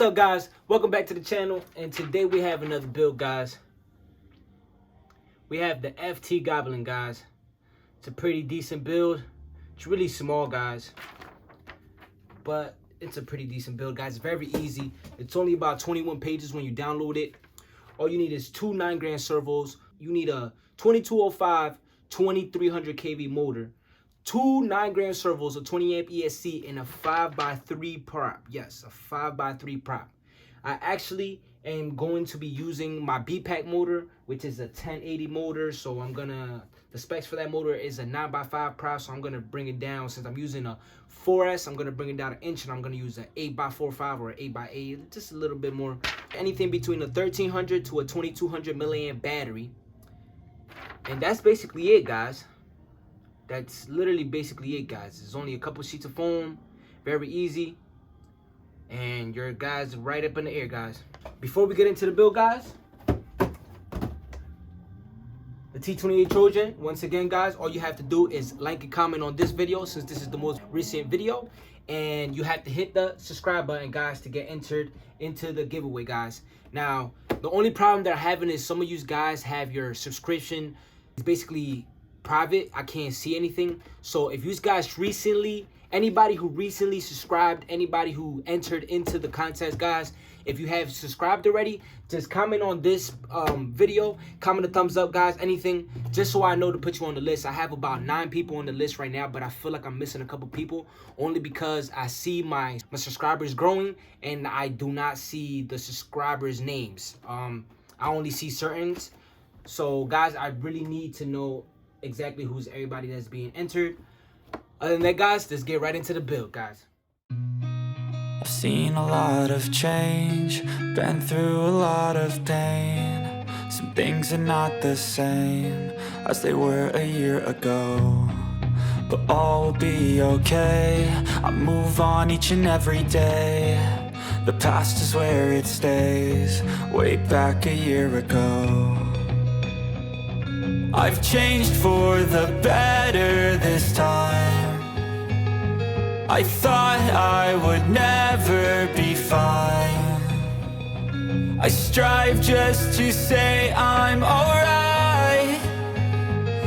up, guys? Welcome back to the channel, and today we have another build, guys. We have the FT Goblin, guys. It's a pretty decent build. It's really small, guys, but it's a pretty decent build, guys. Very easy. It's only about 21 pages when you download it. All you need is two 9-gram servos. You need a 2205 2300 kV motor, two 9-gram servos, a 20 amp ESC, and a 5x3 prop. Yes, a 5x3 prop. I actually am going to be using my B-Pack motor, which is a 1080 motor. So the specs for that motor is a 9x5 prop. So I'm gonna bring it down. Since I'm using a 4S, I'm gonna bring it down an inch, and I'm gonna use an 8x4.5 or an 8x8, just a little bit more. Anything between a 1300 to a 2200 milliamp battery. And that's basically it, guys. That's literally basically it, guys. There's only a couple sheets of foam. Very easy. And your guys right up in the air, guys. Before we get into the build, guys, the T28 Trojan, once again, guys, all you have to do is like and comment on this video, since this is the most recent video. And you have to hit the subscribe button, guys, to get entered into the giveaway, guys. Now, the only problem that I'm having is some of you guys have your subscription. It's basically private. I can't see anything. So if you guys recently, anybody who recently subscribed, anybody who entered into the contest, guys, if you have subscribed already, just comment on this video, comment a thumbs up, guys, anything, just so I know to put you on the list. I have about 9 people on the list right now, but I feel like I'm missing a couple people, only because I see my subscribers growing and I do not see the subscribers' names. I only see certains. So guys, I really need to know exactly who's everybody that's being entered. Other than that, guys, let's get right into the build, guys. I've seen a lot of change, been through a lot of pain. Some things are not the same as they were a year ago, but all will be okay. I move on each and every day. The past is where it stays, way back a year ago. I've changed for the better this time. I thought I would never be fine. I strive just to say I'm alright,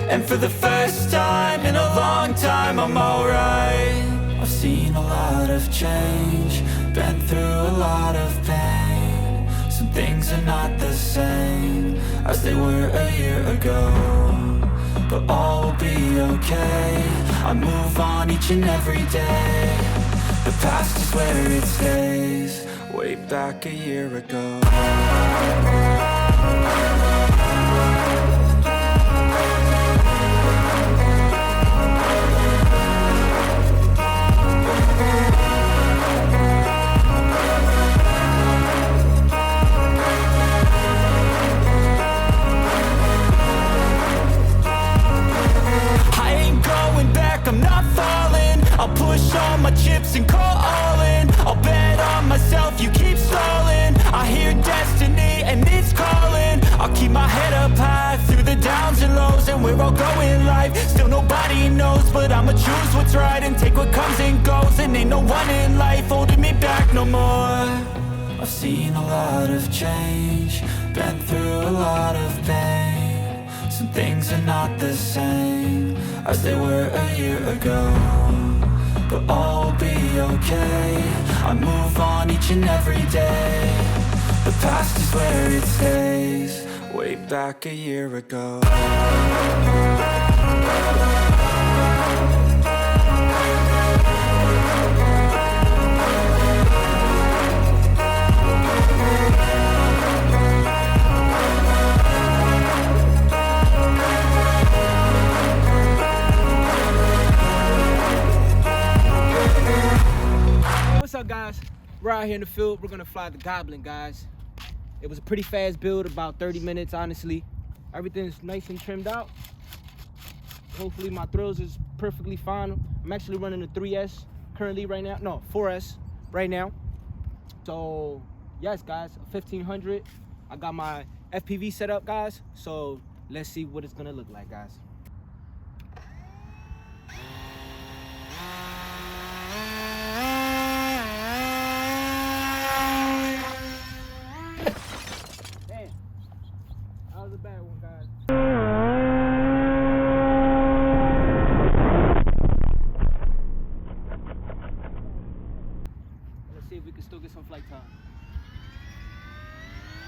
and for the first time in a long time I'm alright. I've seen a lot of change, been through a lot of pain. Some things are not the same as they were a year ago, but all will be okay. I move on each and every day. The past is where it stays, way back a year ago. I'm not falling. I'll push all my chips and call all in. I'll bet on myself, you keep stalling. I hear destiny and it's calling. I'll keep my head up high through the downs and lows, and we're all going life. Still nobody knows, but I'ma choose what's right and take what comes and goes. And ain't no one in life holding me back no more. I've seen a lot of change, been through a lot of pain. Some things are not the same as they were a year ago, but all will be okay. I move on each and every day. The past is where it stays, way back a year ago. What's up, guys? We're out here in the field. We're gonna fly the Goblin, guys. It was a pretty fast build, about 30 minutes, honestly. Everything's nice and trimmed out. Hopefully my throws is perfectly fine. I'm actually running a 3S currently right now. No, 4S right now. So yes, guys, 1500. I got my FPV set up, guys. So let's see what it's gonna look like, guys. Let's see if we can still get some flight time.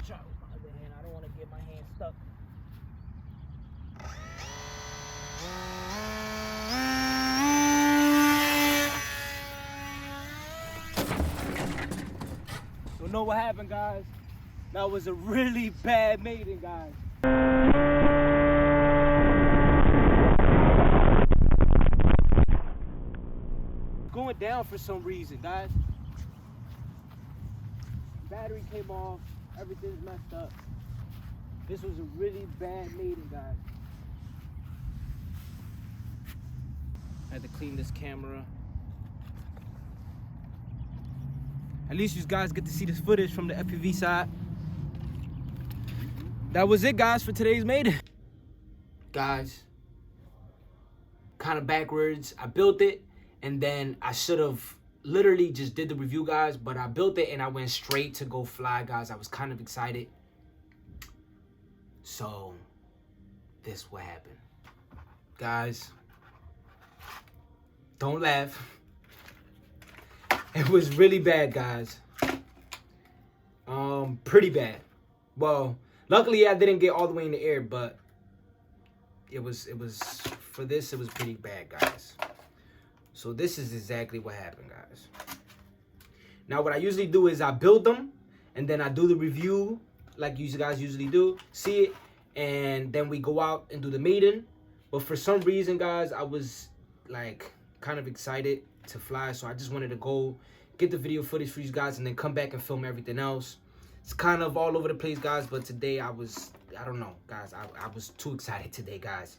Try with my other hand. I don't want to get my hand stuck. Don't know what happened, guys. That was a really bad maiden, guys. Going down for some reason, guys. Battery came off. Everything's messed up. This was a really bad maiden, guys. I had to clean this camera. At least you guys get to see this footage from the FPV side. That was it, guys, for today's Maiden. Guys, kind of backwards. I built it, and then I should have literally just did the review, guys, but I built it and I went straight to go fly, guys. I was kind of excited. So, this what happened. Guys, don't laugh. It was really bad, guys. Pretty bad. Well, luckily I didn't get all the way in the air, but it was pretty bad, guys. So this is exactly what happened, guys. Now what I usually do is I build them and then I do the review like you guys usually do, see it, and then we go out and do the maiden. But for some reason, guys, I was like kind of excited to fly, so I just wanted to go get the video footage for you guys and then come back and film everything else. It's kind of all over the place, guys, but today I don't know, guys, I was too excited today, guys.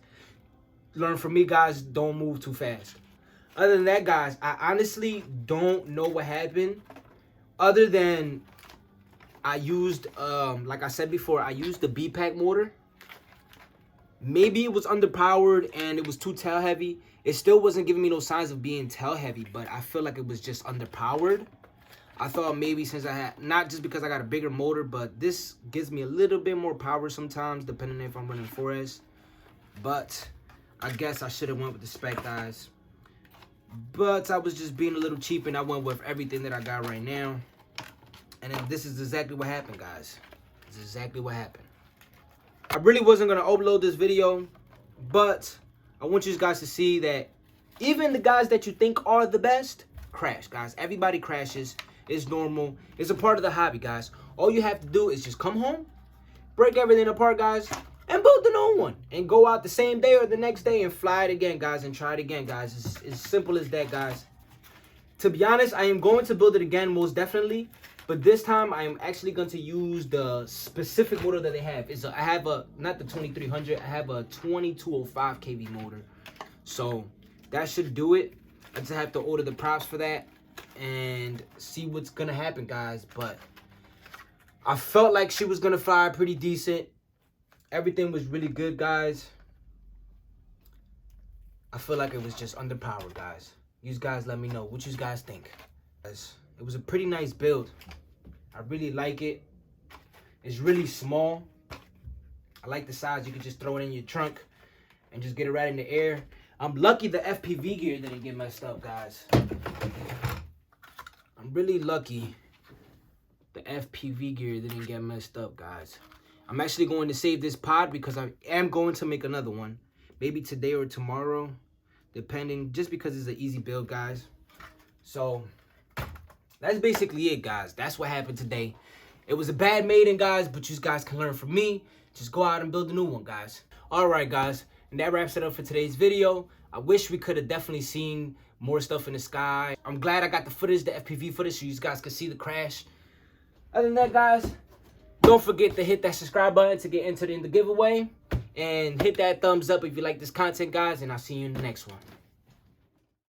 Learn from me, guys, don't move too fast. Other than that, guys, I honestly don't know what happened, other than I used, like I said before, I used the B-Pack motor. Maybe it was underpowered and it was too tail heavy. It still wasn't giving me no signs of being tail heavy, but I feel like it was just underpowered. I thought maybe since I had, not just because I got a bigger motor, but this gives me a little bit more power sometimes, depending if I'm running 4S. But I guess I should have went with the spec, guys. But I was just being a little cheap and I went with everything that I got right now. And then this is exactly what happened, guys. This is exactly what happened. I really wasn't going to upload this video, but I want you guys to see that even the guys that you think are the best crash, guys. Everybody crashes. It's normal. It's a part of the hobby, guys. All you have to do is just come home, break everything apart, guys, and build a new one. And go out the same day or the next day and fly it again, guys, and try it again, guys. It's as simple as that, guys. To be honest, I am going to build it again, most definitely. But this time, I am actually going to use the specific motor that they have. I have not the 2300, I have a 2205 kV motor. So, that should do it. I just have to order the props for that and see what's going to happen, guys. But I felt like she was going to fly pretty decent. Everything was really good, guys. I feel like it was just underpowered, guys. You guys let me know what you guys think. It was a pretty nice build. I really like it. It's really small. I like the size. You can just throw it in your trunk and just get it right in the air. I'm lucky the FPV gear didn't get messed up, guys. I'm really lucky the FPV gear didn't get messed up, guys. I'm actually going to save this pod because I am going to make another one. Maybe today or tomorrow, depending, just because it's an easy build, guys. So that's basically it, guys. That's what happened today. It was a bad maiden, guys, but you guys can learn from me. Just go out and build a new one, guys. All right, guys. And that wraps it up for today's video. I wish we could have definitely seen more stuff in the sky. I'm glad I got the footage, the FPV footage, so you guys could see the crash. Other than that, guys, don't forget to hit that subscribe button to get entered in the giveaway. And hit that thumbs up if you like this content, guys. And I'll see you in the next one.